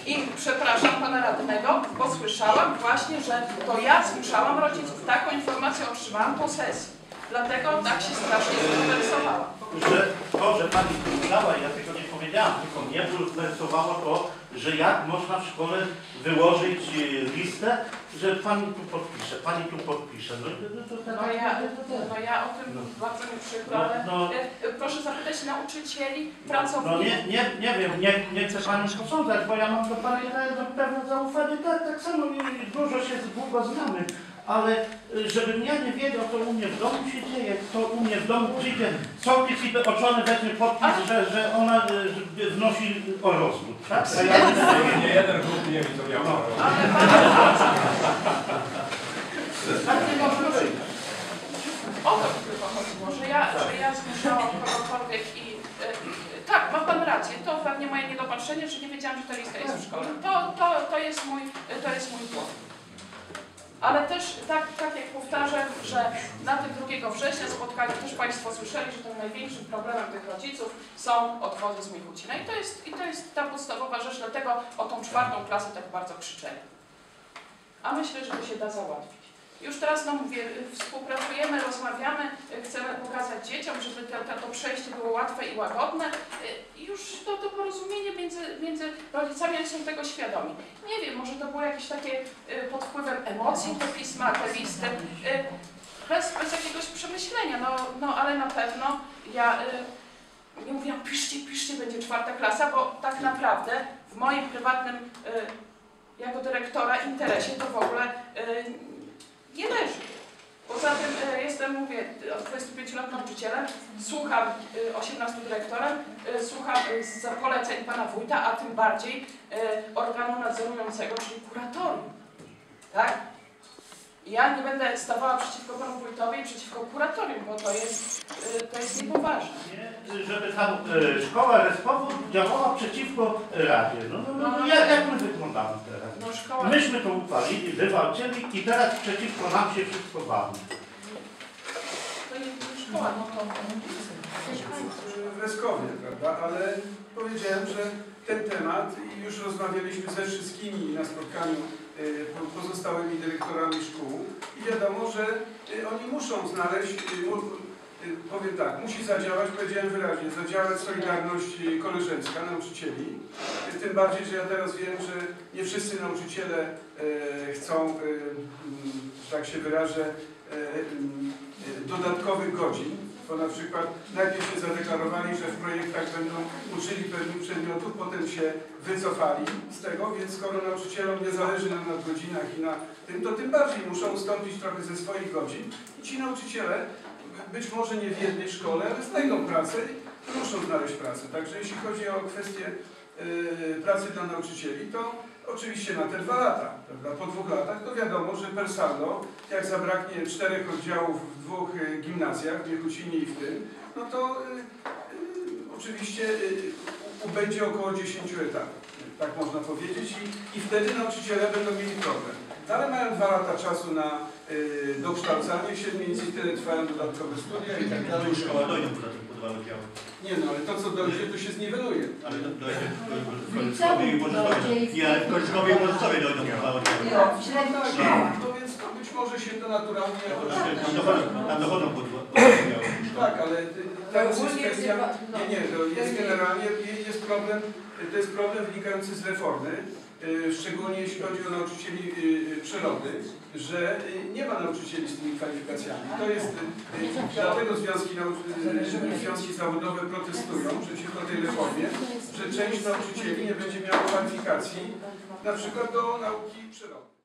I przepraszam pana radnego, bo słyszałam właśnie, że to ja zmuszałam rodziców. Taką informację otrzymałam po sesji. Dlatego tak się strasznie zbulwersowałam. Że pani powiedziała, ja tego nie powiedziałam, tylko mnie bulwersowało to, że jak można w szkole wyłożyć listę, że pani tu podpisze, No ja o tym bardzo mi przykro, ale proszę zapytać nauczycieli, pracowników. Nie wiem, nie chcę pani posądzać, bo ja mam do pani pewne zaufanie, tak samo dużo się długo znamy. Ale żebym ja nie wiedział, co u mnie w domu się dzieje, co u mnie w domu przyjdzie, sołtys i oczony weźmie podpis, że ona wnosi o rozwód. Tak? Nie jeden grup nie wie, co miał. O to tylko chodziło, że ja zmuszałam kogokolwiek i tak, ma pan rację, to pewnie moje niedopatrzenie, że nie wiedziałam, że ta lista jest w szkole. To jest mój błąd. Ale też, tak jak powtarzam, że na tym 2 września spotkaniu też Państwo słyszeli, że tym największym problemem tych rodziców są odchody z Michucina. I to jest ta podstawowa rzecz, dlatego o tą 4. klasę tak bardzo krzyczeli. A myślę, że to się da załatwić. Już teraz, no mówię, współpracujemy, rozmawiamy, chcemy pokazać dzieciom, żeby to przejście było łatwe i łagodne. I już to porozumienie między rodzicami, oni są tego świadomi. Nie wiem, może to było jakieś takie pod wpływem emocji te pisma, te listy, bez jakiegoś przemyślenia, no ale na pewno ja nie mówiłam, piszcie, będzie 4. klasa, bo tak naprawdę w moim prywatnym, jako dyrektora, interesie to w ogóle nie leży. Poza tym jestem, mówię, od 25 lat nauczycielem, słucham 18 dyrektorem, słucham poleceń pana wójta, a tym bardziej organu nadzorującego, czyli kuratorium. Tak? Ja nie będę stawała przeciwko panu wójtowi i przeciwko kuratorium, bo to jest niepoważne. Żeby tam szkoła Respowód działała przeciwko Radzie. Jak my wyglądamy teraz? Myśmy to uchwalili, wywalczyli i teraz przeciwko nam się wszystko bawi. To nie szkoła, w Reskowie, prawda? Ale powiedziałem, że ten temat i już rozmawialiśmy ze wszystkimi na spotkaniu pozostałymi dyrektorami szkół i wiadomo, że oni muszą znaleźć, powiem tak, musi zadziałać, powiedziałem wyraźnie, zadziałać solidarność koleżeńska nauczycieli. Tym bardziej, że ja teraz wiem, że nie wszyscy nauczyciele chcą, że tak się wyrażę, dodatkowych godzin, bo na przykład najpierw się zadeklarowali, że w projektach będą uczyli pewnych przedmiotów, potem się wycofali z tego, więc skoro nauczycielom nie zależy nam na godzinach i na tym, to tym bardziej muszą ustąpić trochę ze swoich godzin i ci nauczyciele, być może nie w jednej szkole, ale znajdą pracę i muszą znaleźć pracę. Także jeśli chodzi o kwestię pracy dla nauczycieli, to oczywiście na te 2 lata, prawda? Po 2 latach to wiadomo, że per saldo, jak zabraknie 4 oddziałów w 2 gimnazjach, w Michucinie i w tym, no to oczywiście będzie około 10 etatów, tak można powiedzieć, i wtedy nauczyciele będą mieli problem. Ale mają 2 lata czasu na dokształcanie się, mniej więcej tyle trwają dodatkowe studia i tak dalej. Szkoła dojdą poza tym po 2 oddziały. Nie no, ale to co dojdzie, to się zniweluje. Ale dojdzie w Kolskowie i Możeszowie dojdą po 2 oddziały. No więc to być może się to naturalnie... Tam dochodzą po 2 oddziały. Tak, ale teraz jest kwestia... Nie, to jest generalnie, to jest problem wynikający z reformy, szczególnie jeśli chodzi o nauczycieli przyrody, że nie ma nauczycieli z tymi kwalifikacjami. To jest, dlatego związki zawodowe protestują przeciwko tej reformie, że część nauczycieli nie będzie miała kwalifikacji na przykład do nauki przyrody.